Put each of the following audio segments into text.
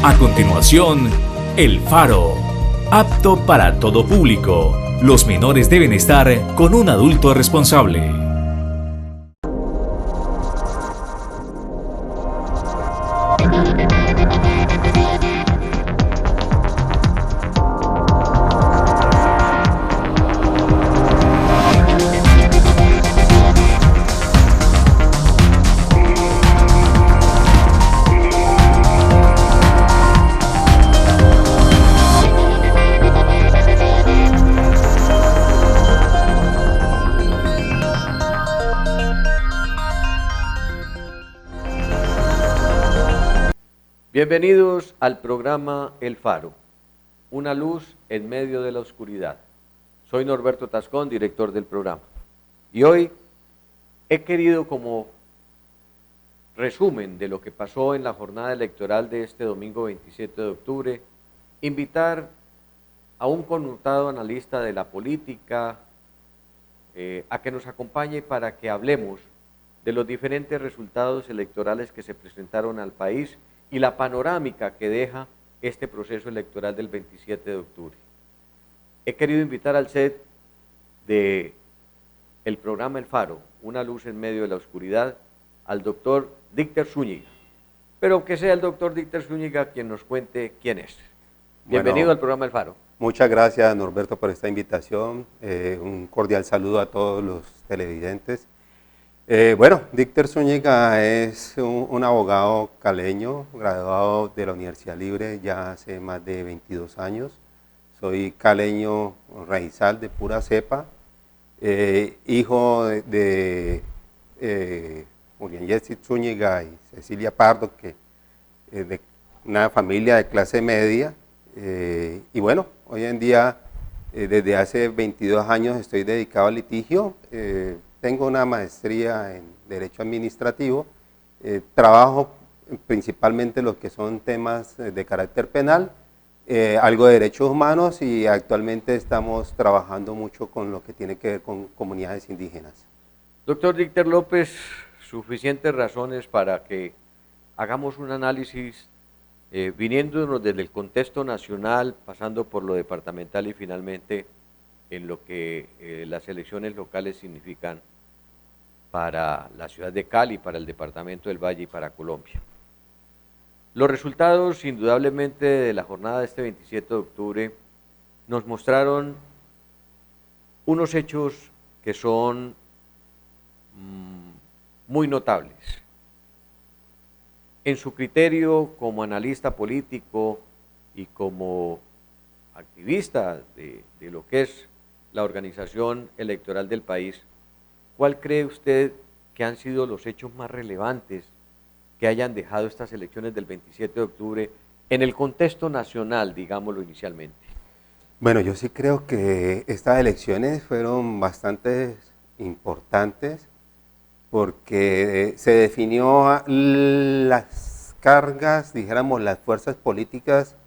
A continuación, El Faro. Apto para todo público. Los menores deben estar con un adulto responsable. Bienvenidos al programa El Faro, una luz en medio de la oscuridad. Soy Norberto Tascón, director del programa. Y hoy he querido, como resumen de lo que pasó en la jornada electoral de este domingo 27 de octubre, invitar a un connotado analista de la política a que nos acompañe para que hablemos de los diferentes resultados electorales que se presentaron al país y la panorámica que deja este proceso electoral del 27 de octubre. He querido invitar al set del programa El Faro, una luz en medio de la oscuridad, al doctor Dícter Zúñiga, pero que sea el doctor Dícter Zúñiga quien nos cuente quién es. Bienvenido al programa El Faro. Muchas gracias, Norberto, por esta invitación. Un cordial saludo a todos los televidentes. Dícter Zúñiga es un abogado caleño, graduado de la Universidad Libre ya hace más de 22 años. Soy caleño raizal de pura cepa, hijo de Julián Jessy Zúñiga y Cecilia Pardo, que es de una familia de clase media. Hoy en día, desde hace 22 años estoy dedicado al litigio. Tengo una maestría en Derecho Administrativo, trabajo principalmente lo que son temas de carácter penal, algo de derechos humanos y actualmente estamos trabajando mucho con lo que tiene que ver con comunidades indígenas. Doctor Dícter López, suficientes razones para que hagamos un análisis viniéndonos desde el contexto nacional, pasando por lo departamental y finalmente en lo que las elecciones locales significan para la ciudad de Cali, para el departamento del Valle y para Colombia. Los resultados, indudablemente, de la jornada de este 27 de octubre nos mostraron unos hechos que son muy notables. En su criterio como analista político y como activista de lo que es la organización electoral del país, ¿cuál cree usted que han sido los hechos más relevantes que hayan dejado estas elecciones del 27 de octubre en el contexto nacional, digámoslo inicialmente? Bueno, yo sí creo que estas elecciones fueron bastante importantes porque se definió las cargas, dijéramos, las fuerzas políticas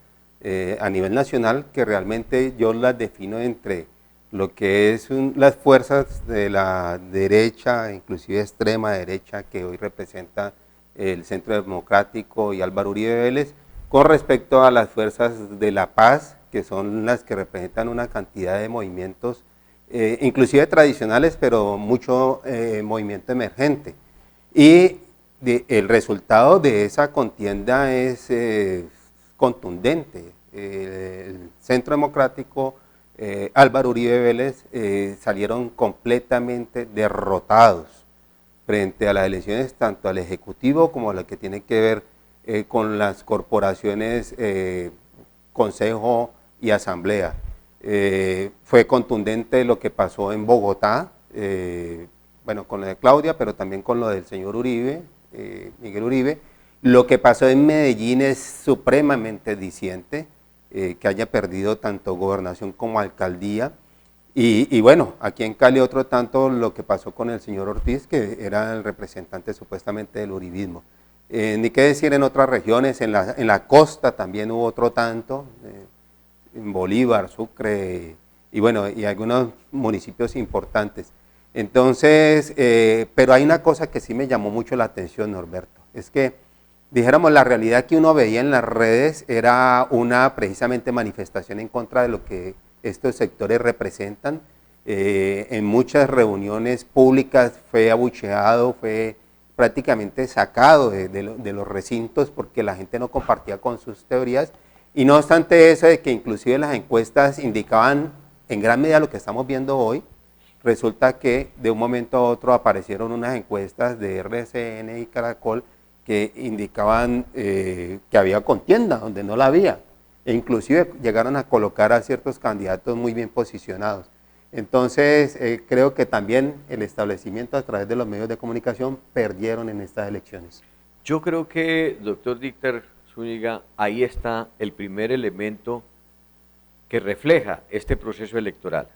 a nivel nacional, que realmente yo las defino entre lo que es las fuerzas de la derecha, inclusive extrema derecha, que hoy representa el Centro Democrático y Álvaro Uribe Vélez, con respecto a las fuerzas de la paz, que son las que representan una cantidad de movimientos, inclusive tradicionales, pero mucho movimiento emergente. Y el resultado de esa contienda es contundente. El Centro Democrático, Álvaro Uribe Vélez, salieron completamente derrotados frente a las elecciones, tanto al Ejecutivo como a lo que tiene que ver con las corporaciones, Consejo y Asamblea. Fue contundente lo que pasó en Bogotá, con lo de Claudia, pero también con lo del señor Uribe, Miguel Uribe. Lo que pasó en Medellín es supremamente diciente, que haya perdido tanto gobernación como alcaldía. Y aquí en Cali otro tanto lo que pasó con el señor Ortiz, que era el representante supuestamente del uribismo. Ni qué decir en otras regiones, en la costa también hubo otro tanto, en Bolívar, Sucre, y algunos municipios importantes. Entonces, pero hay una cosa que sí me llamó mucho la atención, Norberto, es que dijéramos, la realidad que uno veía en las redes era una precisamente manifestación en contra de lo que estos sectores representan. En muchas reuniones públicas fue abucheado, fue prácticamente sacado de los recintos porque la gente no compartía con sus teorías, y no obstante eso de que inclusive las encuestas indicaban en gran medida lo que estamos viendo hoy, resulta que de un momento a otro aparecieron unas encuestas de RCN y Caracol que indicaban que había contienda donde no la había, e inclusive llegaron a colocar a ciertos candidatos muy bien posicionados. Entonces, creo que también el establecimiento a través de los medios de comunicación perdieron en estas elecciones. Yo creo que, doctor Dieter Zúñiga, ahí está el primer elemento que refleja este proceso electoral.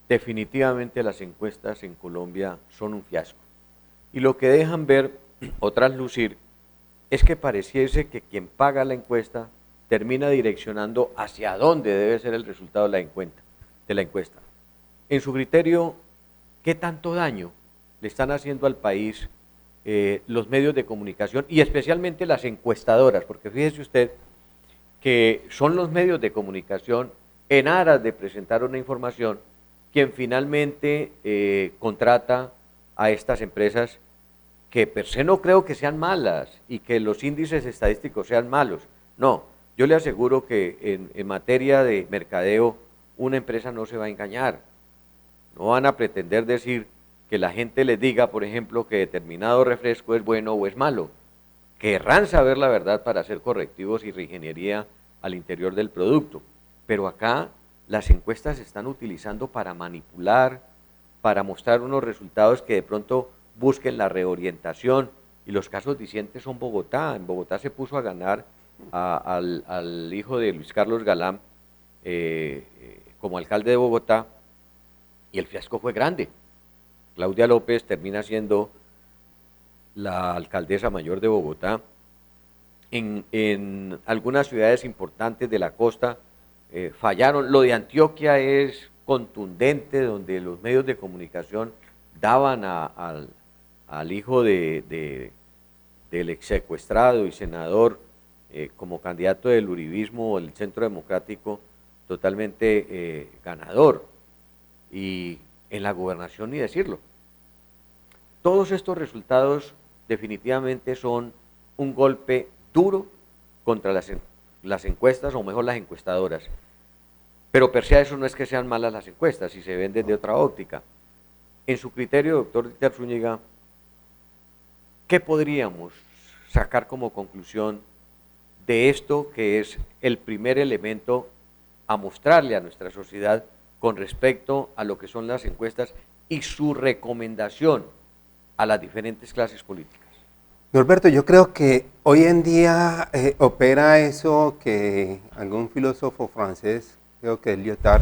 Definitivamente las encuestas en Colombia son un fiasco. Y lo que dejan ver o traslucir es que pareciese que quien paga la encuesta termina direccionando hacia dónde debe ser el resultado de la encuesta. En su criterio, ¿qué tanto daño le están haciendo al país los medios de comunicación y especialmente las encuestadoras? Porque fíjese usted que son los medios de comunicación, en aras de presentar una información, quien finalmente contrata a estas empresas que per se no creo que sean malas y que los índices estadísticos sean malos. No, yo le aseguro que en materia de mercadeo una empresa no se va a engañar. No van a pretender decir que la gente les diga, por ejemplo, que determinado refresco es bueno o es malo. Querrán saber la verdad para hacer correctivos y reingeniería al interior del producto. Pero acá las encuestas se están utilizando para manipular, para mostrar unos resultados que de pronto busquen la reorientación. Y los casos dicientes son Bogotá. En Bogotá se puso a ganar al hijo de Luis Carlos Galán como alcalde de Bogotá, y el fiasco fue grande. Claudia López termina siendo la alcaldesa mayor de Bogotá. En algunas ciudades importantes de la costa fallaron. Lo de Antioquia es contundente, donde los medios de comunicación daban al hijo del ex secuestrado y senador como candidato del uribismo o del Centro Democrático totalmente ganador. Y en la gobernación ni decirlo. Todos estos resultados definitivamente son un golpe duro contra las encuestas, o mejor las encuestadoras. Pero per se eso no es que sean malas las encuestas, si se ven desde otra óptica. En su criterio, doctor Dieter Zúñiga, ¿qué podríamos sacar como conclusión de esto, que es el primer elemento a mostrarle a nuestra sociedad con respecto a lo que son las encuestas y su recomendación a las diferentes clases políticas? Norberto, yo creo que hoy en día opera eso que algún filósofo francés, creo que es Lyotard,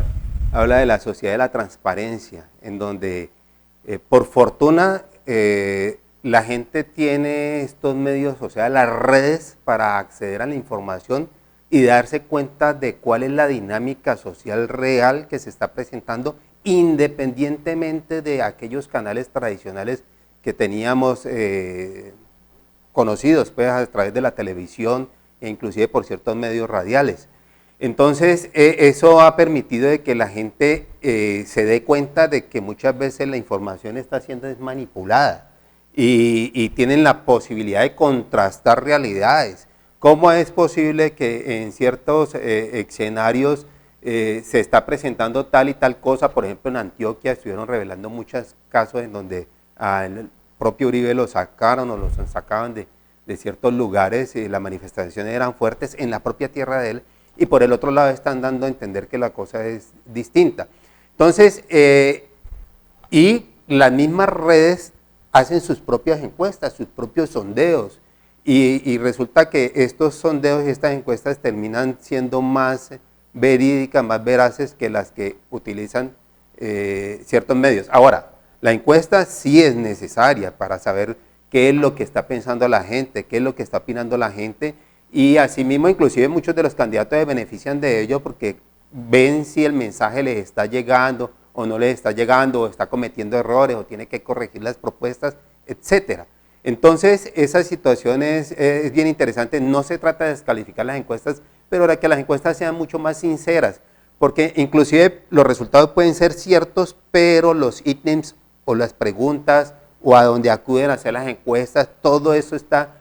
habla de la sociedad de la transparencia, en donde por fortuna la gente tiene estos medios, o sea, las redes, para acceder a la información y darse cuenta de cuál es la dinámica social real que se está presentando, independientemente de aquellos canales tradicionales que teníamos conocidos pues, a través de la televisión e inclusive por ciertos medios radiales. Entonces, eso ha permitido de que la gente se dé cuenta de que muchas veces la información está siendo manipulada y tienen la posibilidad de contrastar realidades. ¿Cómo es posible que en ciertos escenarios se está presentando tal y tal cosa? Por ejemplo, en Antioquia estuvieron revelando muchos casos en donde al propio Uribe lo sacaron o los sacaban de ciertos lugares, y las manifestaciones eran fuertes en la propia tierra de él, y por el otro lado están dando a entender que la cosa es distinta. Entonces, y las mismas redes hacen sus propias encuestas, sus propios sondeos, y resulta que estos sondeos y estas encuestas terminan siendo más verídicas, más veraces que las que utilizan ciertos medios. Ahora, la encuesta sí es necesaria para saber qué es lo que está pensando la gente, qué es lo que está opinando la gente, y asimismo inclusive muchos de los candidatos se benefician de ello porque ven si el mensaje les está llegando o no les está llegando, o está cometiendo errores, o tiene que corregir las propuestas, etcétera. Entonces, esa situación es bien interesante. No se trata de descalificar las encuestas, pero ahora que las encuestas sean mucho más sinceras, porque inclusive los resultados pueden ser ciertos, pero los ítems o las preguntas o a donde acuden a hacer las encuestas, todo eso está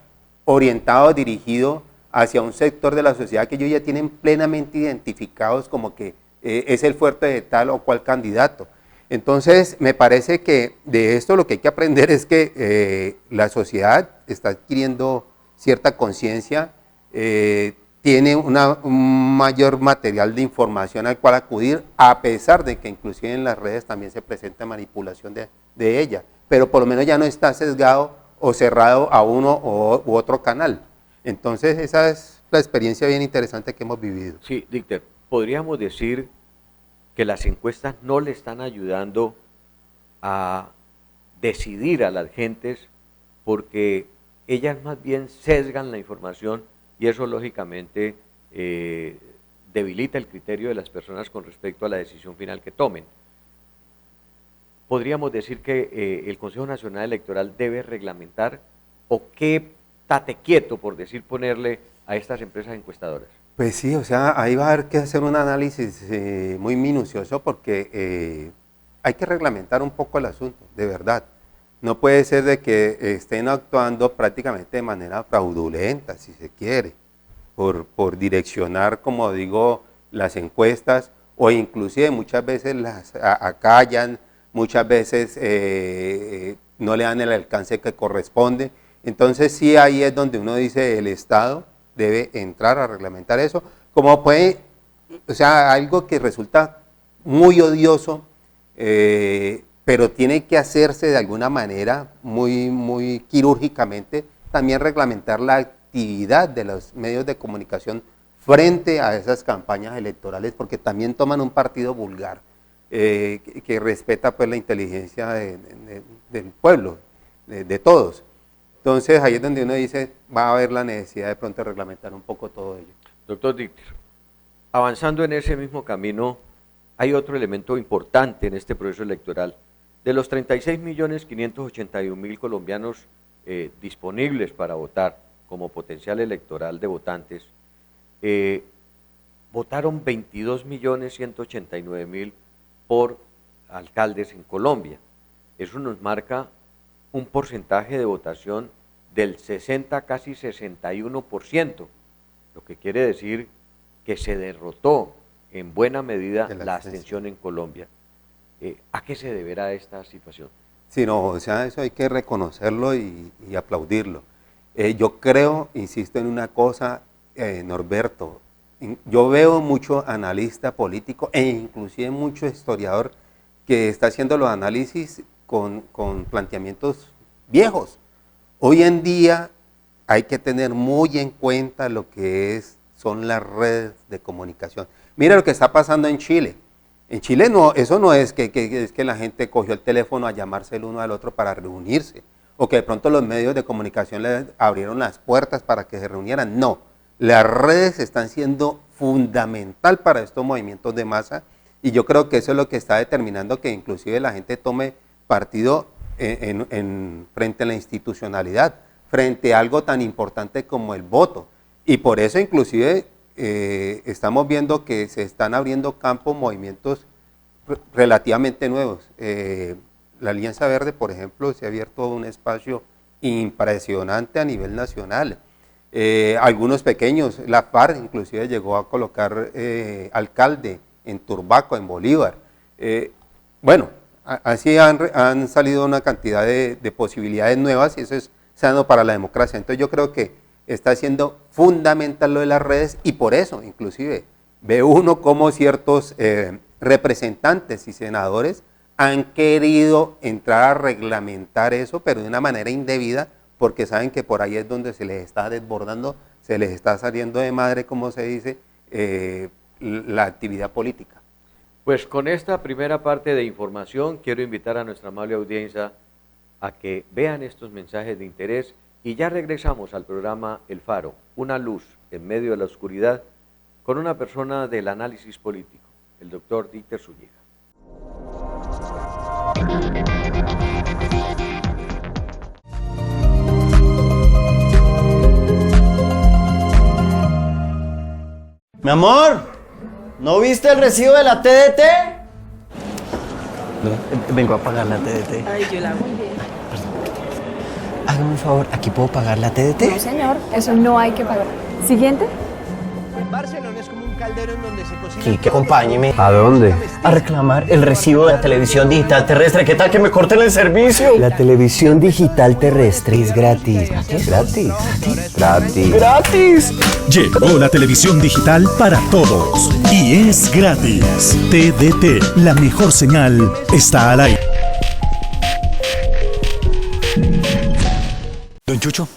orientado, dirigido hacia un sector de la sociedad que ellos ya tienen plenamente identificados como que es el fuerte de tal o cual candidato. Entonces, me parece que de esto lo que hay que aprender es que la sociedad está adquiriendo cierta conciencia, tiene un mayor material de información al cual acudir, a pesar de que inclusive en las redes también se presenta manipulación de ella, pero por lo menos ya no está sesgado o cerrado a uno u otro canal. Entonces, esa es la experiencia bien interesante que hemos vivido. Sí, Dieter, podríamos decir que las encuestas no le están ayudando a decidir a las gentes porque ellas más bien sesgan la información y eso lógicamente debilita el criterio de las personas con respecto a la decisión final que tomen. Podríamos decir que el Consejo Nacional Electoral debe reglamentar o qué tate quieto, por decir, ponerle a estas empresas encuestadoras. Pues sí, o sea, ahí va a haber que hacer un análisis muy minucioso porque hay que reglamentar un poco el asunto, de verdad. No puede ser de que estén actuando prácticamente de manera fraudulenta, si se quiere, por direccionar, como digo, las encuestas, o inclusive muchas veces las acallan, muchas veces no le dan el alcance que corresponde. Entonces sí, ahí es donde uno dice el Estado debe entrar a reglamentar eso, como puede, o sea, algo que resulta muy odioso, pero tiene que hacerse de alguna manera muy quirúrgicamente, también reglamentar la actividad de los medios de comunicación frente a esas campañas electorales, porque también toman un partido vulgar, que respeta pues la inteligencia del pueblo, de todos. Entonces ahí es donde uno dice, va a haber la necesidad de pronto de reglamentar un poco todo ello. Doctor Dieter, avanzando en ese mismo camino, hay otro elemento importante en este proceso electoral. De los 36.581.000 colombianos disponibles para votar como potencial electoral de votantes, votaron 22.189.000 por alcaldes en Colombia. Eso nos marca un porcentaje de votación del 60, casi 61%, lo que quiere decir que se derrotó en buena medida la abstención en Colombia. ¿A qué se deberá esta situación? Sí, no, o sea, eso hay que reconocerlo y aplaudirlo. Yo creo, insisto en una cosa, Norberto, yo veo mucho analista político e inclusive mucho historiador que está haciendo los análisis con planteamientos viejos. Hoy en día hay que tener muy en cuenta lo que son las redes de comunicación. Mira lo que está pasando en Chile. En Chile no, eso no es que la gente cogió el teléfono a llamarse el uno al otro para reunirse, o que de pronto los medios de comunicación les abrieron las puertas para que se reunieran. No, las redes están siendo fundamental para estos movimientos de masa y yo creo que eso es lo que está determinando que inclusive la gente tome partido frente a la institucionalidad, frente a algo tan importante como el voto. Y por eso inclusive estamos viendo que se están abriendo campos, movimientos relativamente nuevos. La Alianza Verde, por ejemplo, se ha abierto un espacio impresionante a nivel nacional. Algunos pequeños, la FARC inclusive llegó a colocar alcalde en Turbaco, en Bolívar. Bueno, así han salido una cantidad de posibilidades nuevas y eso es sano para la democracia. Entonces yo creo que está siendo fundamental lo de las redes y por eso inclusive ve uno como ciertos representantes y senadores han querido entrar a reglamentar eso, pero de una manera indebida, porque saben que por ahí es donde se les está desbordando, se les está saliendo de madre, como se dice, la actividad política. Pues con esta primera parte de información quiero invitar a nuestra amable audiencia a que vean estos mensajes de interés y ya regresamos al programa El Faro, una luz en medio de la oscuridad, con una persona del análisis político, el doctor Dieter Zúñiga. Mi amor, ¿no viste el recibo de la TDT? No, vengo a pagar la TDT. Ay, yo la hago. Hágame un favor, ¿aquí puedo pagar la TDT? No, señor, eso no hay que pagar. Siguiente. Barcelona es como un caldero en donde se cocina. Quique, acompáñeme. ¿A dónde? A reclamar el recibo de la televisión digital terrestre. ¿Qué tal que me corten el servicio? La televisión digital terrestre es gratis. ¿Gratis? Gratis. ¡Gratis! Llegó la televisión digital para todos y es gratis. TDT, la mejor señal, está al aire. Don Chucho,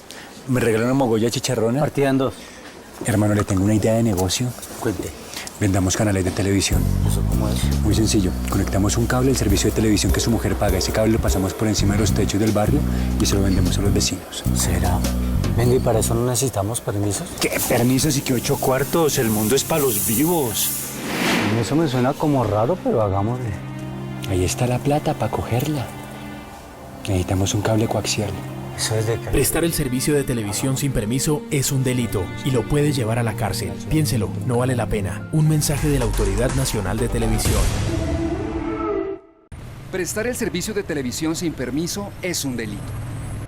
¿me regaló una mogolla chicharrona? Partida en dos. Hermano, le tengo una idea de negocio. Cuente. Vendamos canales de televisión. ¿Eso cómo es? Muy sencillo. Conectamos un cable al servicio de televisión que su mujer paga. Ese cable lo pasamos por encima de los techos del barrio y se lo vendemos a los vecinos. ¿Será? Venga, ¿y para eso no necesitamos permisos? ¿Qué permisos y qué 8 cuartos? El mundo es para los vivos. Eso me suena como raro, pero hagámosle. Ahí está la plata para cogerla. Necesitamos un cable coaxial. Eso es de que... Prestar el servicio de televisión sin permiso es un delito y lo puede llevar a la cárcel. Piénselo, no vale la pena. Un mensaje de la Autoridad Nacional de Televisión. Prestar el servicio de televisión sin permiso es un delito.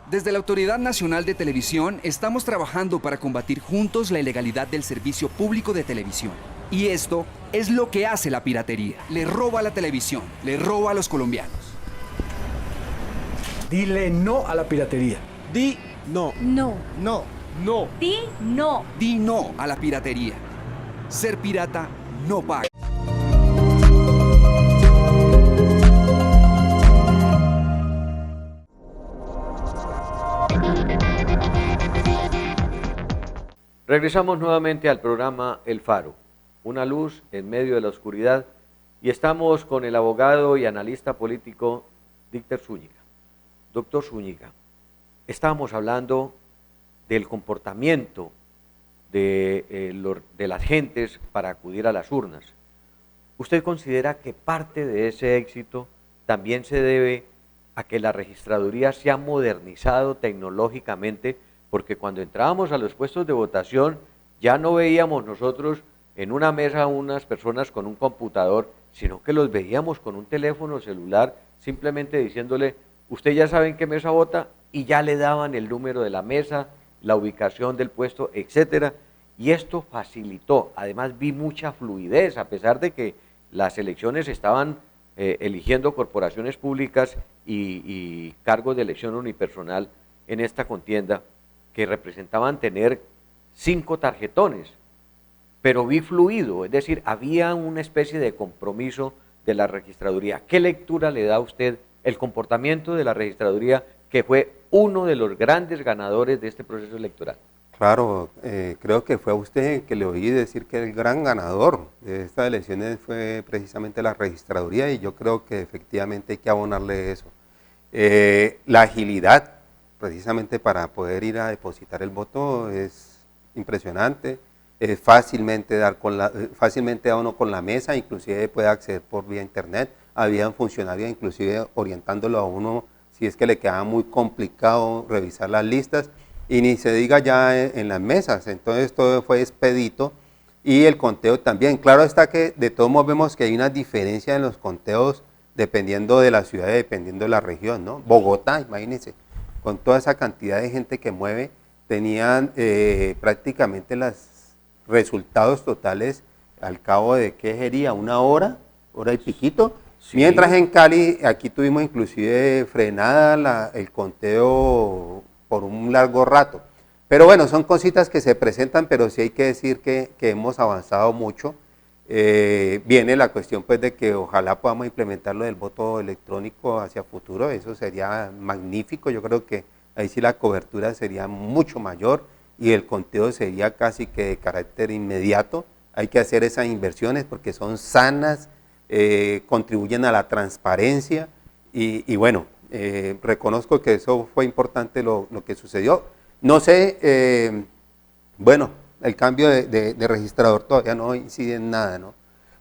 Desde la Autoridad Nacional de Televisión estamos trabajando para combatir juntos la ilegalidad del servicio público de televisión. Y esto es lo que hace la piratería. Le roba a la televisión, le roba a los colombianos. Dile no a la piratería. Di no. No. No. No. Di no. Di no a la piratería. Ser pirata no paga. Regresamos nuevamente al programa El Faro, una luz en medio de la oscuridad, y estamos con el abogado y analista político Dícter Zúñiga. Doctor Zúñiga, estábamos hablando del comportamiento de las gentes para acudir a las urnas. ¿Usted considera que parte de ese éxito también se debe a que la registraduría se ha modernizado tecnológicamente? Porque cuando entrábamos a los puestos de votación ya no veíamos nosotros en una mesa unas personas con un computador, sino que los veíamos con un teléfono celular, simplemente diciéndole: usted ya sabe en qué mesa vota, y ya le daban el número de la mesa, la ubicación del puesto, etcétera. Y esto facilitó, además vi mucha fluidez, a pesar de que las elecciones estaban eligiendo corporaciones públicas y cargos de elección unipersonal en esta contienda, que representaban tener 5 tarjetones, pero vi fluido, es decir, había una especie de compromiso de la registraduría. ¿Qué lectura le da a usted el comportamiento de la registraduría, que fue uno de los grandes ganadores de este proceso electoral? Claro, creo que fue a usted que le oí decir que el gran ganador de estas elecciones fue precisamente la registraduría, y yo creo que efectivamente hay que abonarle eso. La agilidad precisamente para poder ir a depositar el voto es impresionante, fácilmente da uno con la mesa, inclusive puede acceder por vía internet. Habían funcionarios inclusive orientándolo a uno si es que le quedaba muy complicado revisar las listas, y ni se diga ya en las mesas. Entonces todo fue expedito, y el conteo también. Claro está que de todos modos vemos que hay una diferencia en los conteos dependiendo de la ciudad, dependiendo de la región, ¿no? Bogotá, imagínense, con toda esa cantidad de gente que mueve, tenían prácticamente los resultados totales al cabo de, ¿qué sería? Una hora y piquito. Sí. Mientras en Cali, aquí tuvimos inclusive frenada el conteo por un largo rato. Pero bueno, son cositas que se presentan, pero sí hay que decir que hemos avanzado mucho. Viene la cuestión pues de que ojalá podamos implementar lo del voto electrónico hacia futuro. Eso sería magnífico. Yo creo que ahí sí la cobertura sería mucho mayor y el conteo sería casi que de carácter inmediato. Hay que hacer esas inversiones porque son sanas, contribuyen a la transparencia, y bueno, reconozco que eso fue importante lo que sucedió. No sé, bueno, el cambio de registrador todavía no incide en nada, ¿no?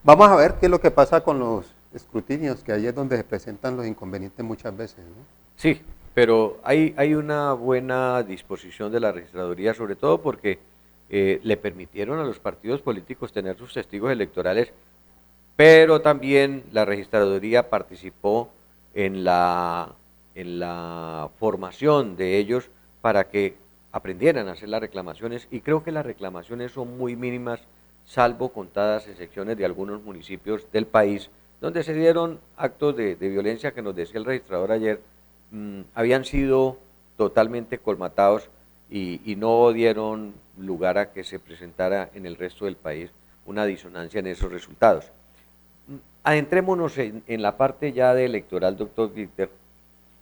Vamos a ver qué es lo que pasa con los escrutinios, que ahí es donde se presentan los inconvenientes muchas veces, ¿no? Sí, pero hay una buena disposición de la registraduría, sobre todo porque le permitieron a los partidos políticos tener sus testigos electorales, pero también la registraduría participó en la formación de ellos para que aprendieran a hacer las reclamaciones, y creo que las reclamaciones son muy mínimas, salvo contadas excepciones de algunos municipios del país, donde se dieron actos de violencia que nos decía el registrador ayer, habían sido totalmente colmatados y no dieron lugar a que se presentara en el resto del país una disonancia en esos resultados. Adentrémonos en la parte ya de electoral, doctor Dieter,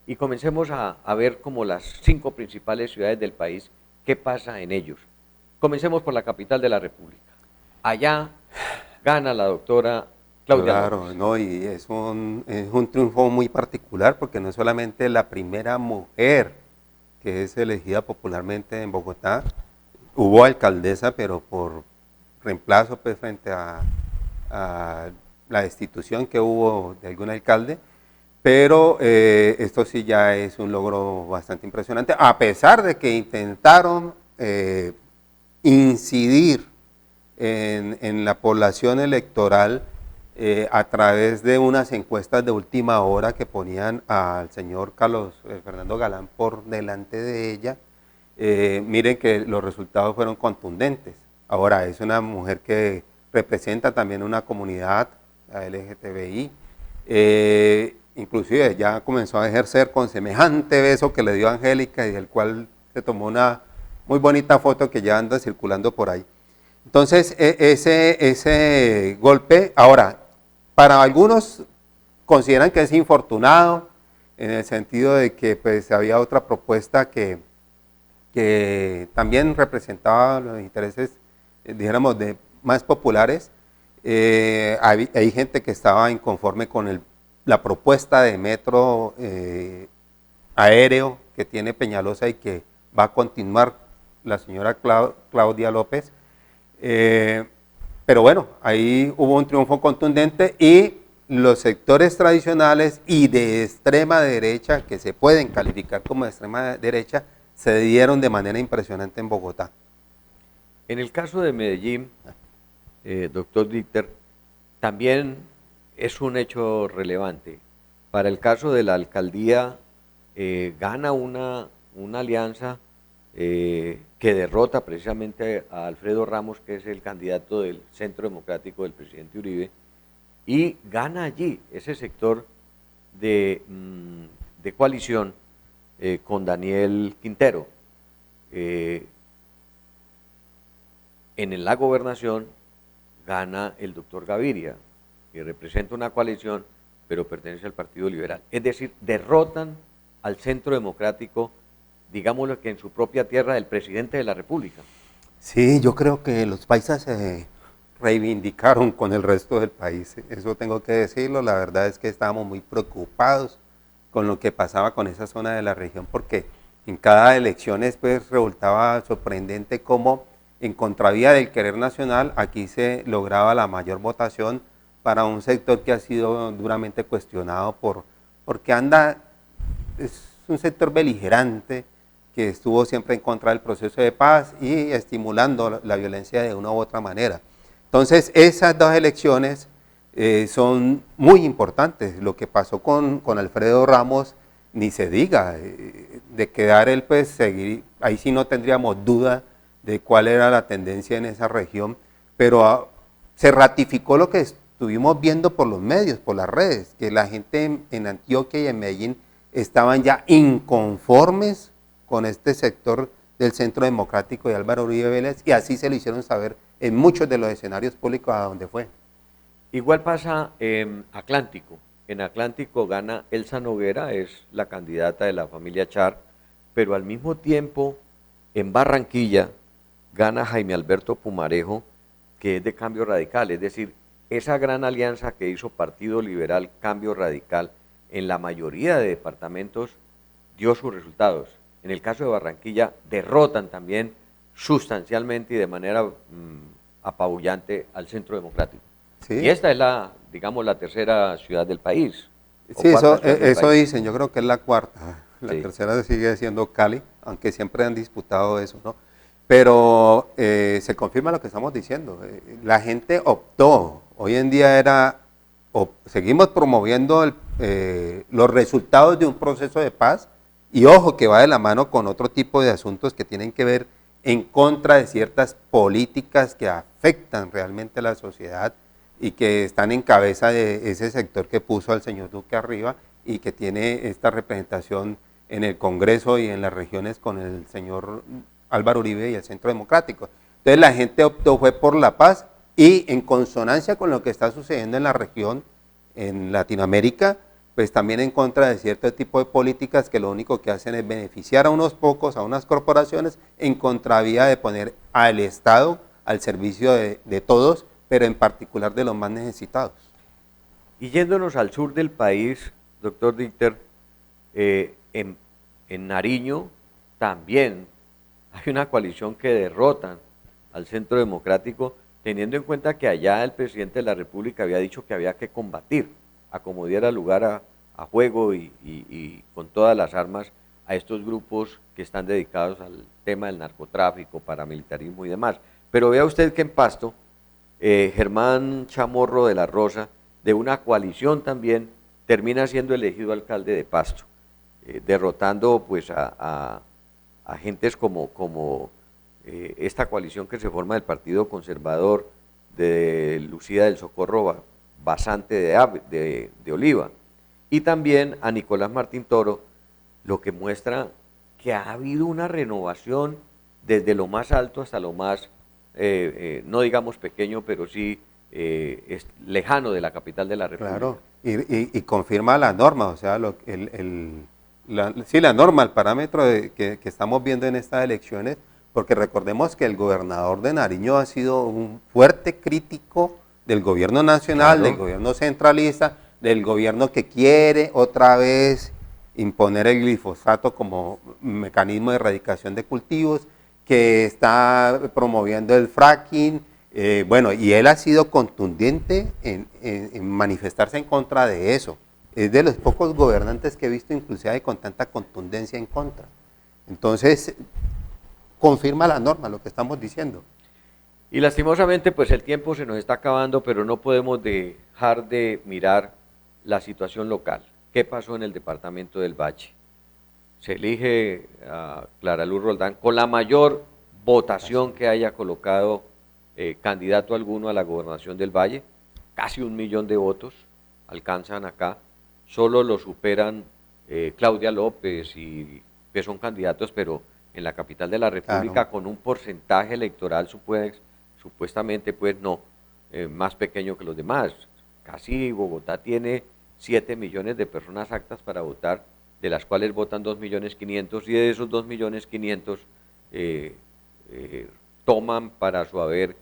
y comencemos a ver como las 5 principales ciudades del país, qué pasa en ellos. Comencemos por la capital de la República. Allá gana la doctora Claudia Claro, López. no, y es un triunfo muy particular porque no es solamente la primera mujer que es elegida popularmente en Bogotá, hubo alcaldesa, pero por reemplazo pues, frente a la destitución que hubo de algún alcalde, pero esto sí ya es un logro bastante impresionante, a pesar de que intentaron incidir en la población electoral a través de unas encuestas de última hora que ponían al señor Carlos Fernando Galán por delante de ella. Miren que los resultados fueron contundentes. Ahora, es una mujer que representa también una comunidad, la LGTBI, inclusive ya comenzó a ejercer con semejante beso que le dio a Angélica y del cual se tomó una muy bonita foto que ya anda circulando por ahí. Entonces, ese golpe, ahora, para algunos consideran que es infortunado, en el sentido de que pues, había otra propuesta que también representaba los intereses, dijéramos, más populares. Hay gente que estaba inconforme con la propuesta de metro aéreo que tiene Peñalosa y que va a continuar la señora Claudia López. Pero bueno, ahí hubo un triunfo contundente y los sectores tradicionales y de extrema derecha, que se pueden calificar como de extrema derecha, se dieron de manera impresionante en Bogotá. En el caso de Medellín, doctor Dieter, también es un hecho relevante. Para el caso de la alcaldía, gana una alianza que derrota precisamente a Alfredo Ramos, que es el candidato del Centro Democrático del presidente Uribe, y gana allí ese sector de coalición con Daniel Quintero. En la gobernación gana el doctor Gaviria, que representa una coalición, pero pertenece al Partido Liberal. Es decir, derrotan al Centro Democrático, digámoslo que en su propia tierra, del presidente de la República. Sí, yo creo que los paisas se reivindicaron con el resto del país, eso tengo que decirlo. La verdad es que estábamos muy preocupados con lo que pasaba con esa zona de la región, porque en cada elección pues, resultaba sorprendente cómo en contravía del querer nacional aquí se lograba la mayor votación para un sector que ha sido duramente cuestionado porque es un sector beligerante, que estuvo siempre en contra del proceso de paz y estimulando la violencia de una u otra manera. Entonces, esas dos elecciones son muy importantes. Lo que pasó con Alfredo Ramos, ni se diga, de quedar él, pues, seguir, ahí sí no tendríamos duda de cuál era la tendencia en esa región, pero se ratificó lo que estuvimos viendo por los medios, por las redes, que la gente en Antioquia y en Medellín estaban ya inconformes con este sector del Centro Democrático de Álvaro Uribe Vélez, y así se lo hicieron saber en muchos de los escenarios públicos a donde fue. Igual pasa en Atlántico. En Atlántico gana Elsa Noguera, es la candidata de la familia Char, pero al mismo tiempo en Barranquilla gana Jaime Alberto Pumarejo, que es de Cambio Radical, es decir, esa gran alianza que hizo Partido Liberal, Cambio Radical, en la mayoría de departamentos dio sus resultados. En el caso de Barranquilla, derrotan también sustancialmente y de manera apabullante al Centro Democrático. ¿Sí? Y esta es la tercera ciudad del país. Sí, eso dicen, yo creo que es la cuarta. La tercera sigue siendo Cali, aunque siempre han disputado eso, ¿no? pero se confirma lo que estamos diciendo. La gente optó, hoy en día seguimos promoviendo los resultados de un proceso de paz, y ojo que va de la mano con otro tipo de asuntos que tienen que ver en contra de ciertas políticas que afectan realmente a la sociedad y que están en cabeza de ese sector que puso al señor Duque arriba y que tiene esta representación en el Congreso y en las regiones con el señor Álvaro Uribe y el Centro Democrático. Entonces la gente optó fue por la paz, y en consonancia con lo que está sucediendo en la región, en Latinoamérica, pues también en contra de cierto tipo de políticas que lo único que hacen es beneficiar a unos pocos, a unas corporaciones, en contravía de poner al Estado al servicio de todos, pero en particular de los más necesitados. Y yéndonos al sur del país, doctor Dichter, en Nariño también hay una coalición que derrotan al Centro Democrático, teniendo en cuenta que allá el presidente de la República había dicho que había que combatir, a como diera lugar a juego y con todas las armas a estos grupos que están dedicados al tema del narcotráfico, paramilitarismo y demás. Pero vea usted que en Pasto, Germán Chamorro de la Rosa, de una coalición también, termina siendo elegido alcalde de Pasto, derrotando pues a gentes como esta coalición que se forma del Partido Conservador de Lucía del Socorro Basante de Oliva, y también a Nicolás Martín Toro, lo que muestra que ha habido una renovación desde lo más alto hasta lo más, no digamos pequeño, pero sí lejano de la capital de la República. Claro, y confirma la norma, o sea, la norma, el parámetro que estamos viendo en estas elecciones, porque recordemos que el gobernador de Nariño ha sido un fuerte crítico del gobierno nacional, del gobierno centralista, del gobierno que quiere otra vez imponer el glifosato como mecanismo de erradicación de cultivos, que está promoviendo el fracking, bueno, y él ha sido contundente en manifestarse en contra de eso. Es de los pocos gobernantes que he visto inclusive con tanta contundencia en contra. Entonces, confirma la norma, lo que estamos diciendo. Y lastimosamente, pues el tiempo se nos está acabando, pero no podemos dejar de mirar la situación local. ¿Qué pasó en el departamento del Valle? Se elige a Clara Luz Roldán con la mayor votación que haya colocado candidato alguno a la gobernación del Valle, casi 1 millón de votos alcanzan acá, solo lo superan Claudia López, y que son candidatos, pero en la capital de la República, claro, con un porcentaje electoral supuestamente pues no, más pequeño que los demás. Casi Bogotá tiene 7 millones de personas aptas para votar, de las cuales votan 2.500.000, y de esos 2.500.000 toman para su haber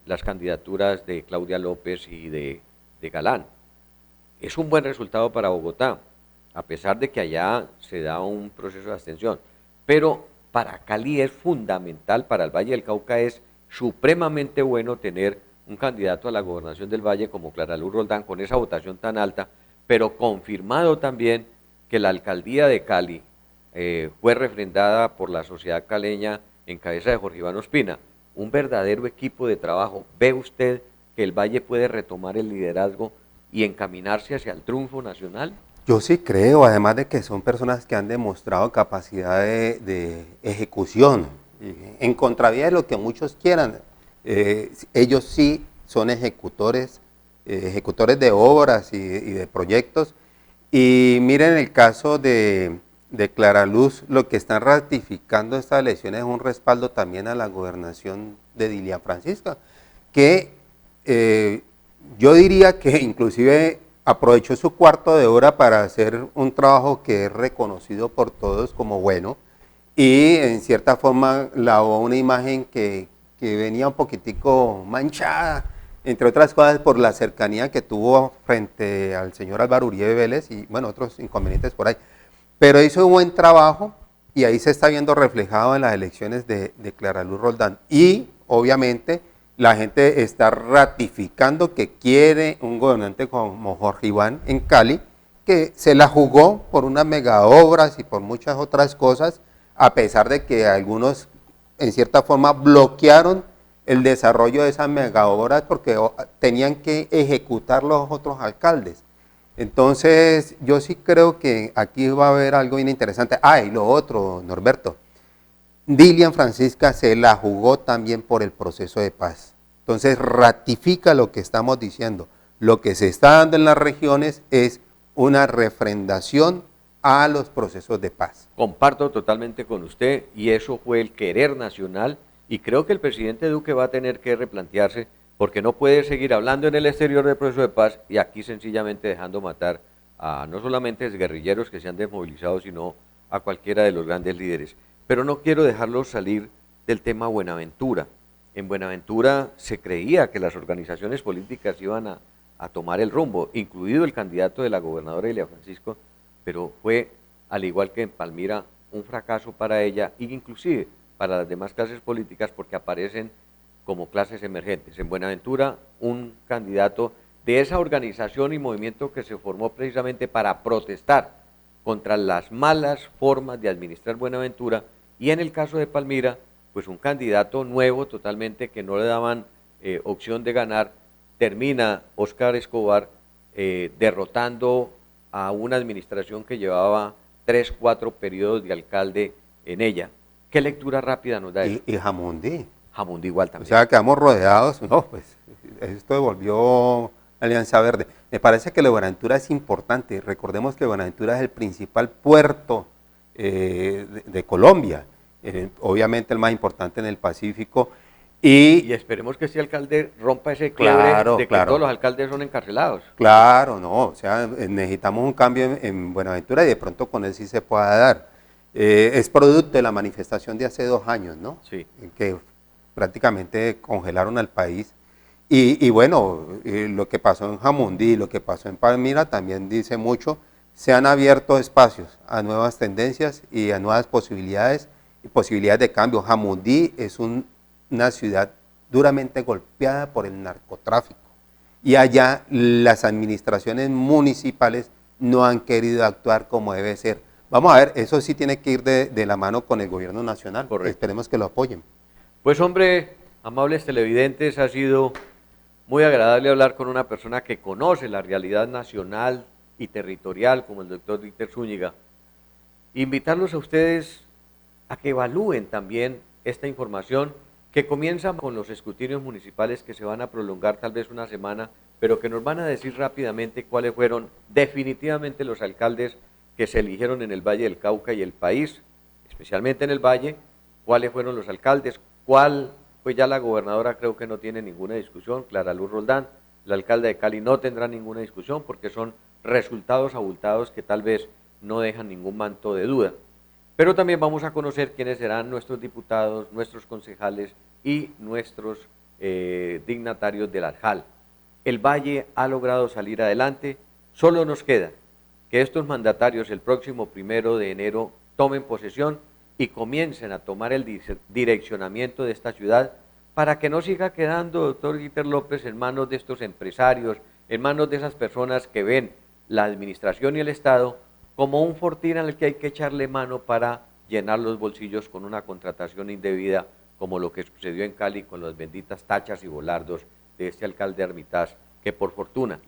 las candidaturas de Claudia López y de Galán. Es un buen resultado para Bogotá, a pesar de que allá se da un proceso de abstención. Pero para Cali es fundamental, para el Valle del Cauca es supremamente bueno tener un candidato a la gobernación del Valle como Clara Luz Roldán, con esa votación tan alta, pero confirmado también que la alcaldía de Cali fue refrendada por la sociedad caleña en cabeza de Jorge Iván Ospina. Un verdadero equipo de trabajo. ¿Ve usted que el Valle puede retomar el liderazgo y encaminarse hacia el triunfo nacional? Yo sí creo, además de que son personas que han demostrado capacidad de ejecución, en contravía de lo que muchos quieran. Ellos sí son ejecutores de obras y de proyectos. Y miren el caso de Clara Luz, lo que están ratificando estas elecciones es un respaldo también a la gobernación de Dilian Francisca, que yo diría que inclusive aprovechó su cuarto de hora para hacer un trabajo que es reconocido por todos como bueno, y en cierta forma lavó una imagen que venía un poquitico manchada, entre otras cosas por la cercanía que tuvo frente al señor Álvaro Uribe Vélez y bueno, otros inconvenientes por ahí. Pero hizo un buen trabajo y ahí se está viendo reflejado en las elecciones de Clara Luz Roldán. Y obviamente la gente está ratificando que quiere un gobernante como Jorge Iván en Cali, que se la jugó por unas mega obras y por muchas otras cosas, a pesar de que algunos en cierta forma bloquearon el desarrollo de esas megaobras porque tenían que ejecutar los otros alcaldes. Entonces, yo sí creo que aquí va a haber algo bien interesante. Y lo otro, Norberto, Dilian Francisca se la jugó también por el proceso de paz. Entonces, ratifica lo que estamos diciendo. Lo que se está dando en las regiones es una refrendación a los procesos de paz. Comparto totalmente con usted y eso fue el querer nacional y creo que el presidente Duque va a tener que replantearse porque no puede seguir hablando en el exterior del proceso de paz y aquí sencillamente dejando matar a no solamente guerrilleros que se han desmovilizado, sino a cualquiera de los grandes líderes. Pero no quiero dejarlos salir del tema Buenaventura. En Buenaventura se creía que las organizaciones políticas iban a tomar el rumbo, incluido el candidato de la gobernadora Elia Francisco, pero fue, al igual que en Palmira, un fracaso para ella e inclusive para las demás clases políticas porque aparecen como clases emergentes. En Buenaventura, un candidato de esa organización y movimiento que se formó precisamente para protestar contra las malas formas de administrar Buenaventura, y en el caso de Palmira, pues un candidato nuevo totalmente que no le daban opción de ganar, termina Óscar Escobar derrotando a una administración que llevaba 3, 4 periodos de alcalde en ella. ¿Qué lectura rápida nos da eso? Y Jamundí. Jamundí igual también. O sea, quedamos rodeados, no, pues esto volvió Alianza Verde. Me parece que la Buenaventura es importante, recordemos que Buenaventura es el principal puerto de Colombia, obviamente el más importante en el Pacífico. Y esperemos que este alcalde rompa ese quiebre de que todos los alcaldes son encarcelados. Claro, no, o sea, necesitamos un cambio en Buenaventura y de pronto con él sí se pueda dar. Es producto de la manifestación de hace 2 años, ¿no? Sí. Que prácticamente congelaron al país. Y bueno, lo que pasó en Jamundí, lo que pasó en Palmira también dice mucho. Se han abierto espacios a nuevas tendencias y a nuevas posibilidades y posibilidades de cambio. Jamundí es una ciudad duramente golpeada por el narcotráfico y allá las administraciones municipales no han querido actuar como debe ser. Vamos a ver, eso sí tiene que ir de la mano con el gobierno nacional. Correcto. Esperemos que lo apoyen. Pues hombre, amables televidentes, ha sido muy agradable hablar con una persona que conoce la realidad nacional y territorial como el doctor Dieter Zúñiga. Invitarlos a ustedes a que evalúen también esta información que comienza con los escrutinios municipales que se van a prolongar tal vez una semana, pero que nos van a decir rápidamente cuáles fueron definitivamente los alcaldes que se eligieron en el Valle del Cauca y el país, especialmente en el Valle, cuáles fueron los alcaldes, cuál, pues ya la gobernadora creo que no tiene ninguna discusión, Clara Luz Roldán, el alcalde de Cali no tendrá ninguna discusión porque son resultados abultados que tal vez no dejan ningún manto de duda. Pero también vamos a conocer quiénes serán nuestros diputados, nuestros concejales y nuestros dignatarios del Arjal. El Valle ha logrado salir adelante, solo nos queda que estos mandatarios el próximo 1 de enero tomen posesión y comiencen a tomar el direccionamiento de esta ciudad para que no siga quedando, doctor Dieter López, en manos de estos empresarios, en manos de esas personas que ven la administración y el Estado como un fortín al que hay que echarle mano para llenar los bolsillos con una contratación indebida, como lo que sucedió en Cali con las benditas tachas y volardos de este alcalde Armitage, que por fortuna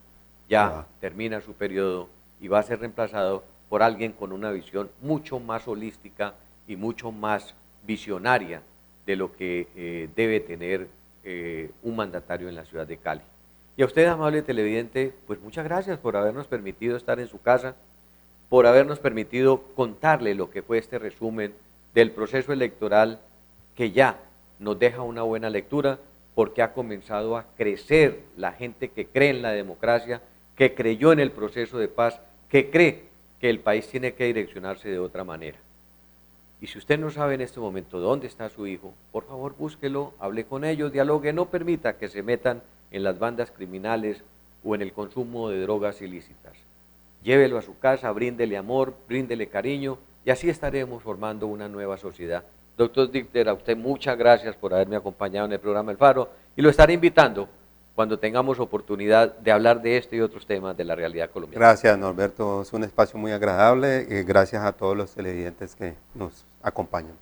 ya termina su periodo y va a ser reemplazado por alguien con una visión mucho más holística y mucho más visionaria de lo que debe tener un mandatario en la ciudad de Cali. Y a usted, amable televidente, pues muchas gracias por habernos permitido estar en su casa, por habernos permitido contarle lo que fue este resumen del proceso electoral que ya nos deja una buena lectura porque ha comenzado a crecer la gente que cree en la democracia, que creyó en el proceso de paz, que cree que el país tiene que direccionarse de otra manera. Y si usted no sabe en este momento dónde está su hijo, por favor búsquelo, hable con ellos, dialogue, no permita que se metan en las bandas criminales o en el consumo de drogas ilícitas. Llévelo a su casa, bríndele amor, bríndele cariño y así estaremos formando una nueva sociedad. Doctor Dieter, a usted muchas gracias por haberme acompañado en el programa El Faro y lo estaré invitando cuando tengamos oportunidad de hablar de este y otros temas de la realidad colombiana. Gracias, Norberto, es un espacio muy agradable y gracias a todos los televidentes que nos acompañan.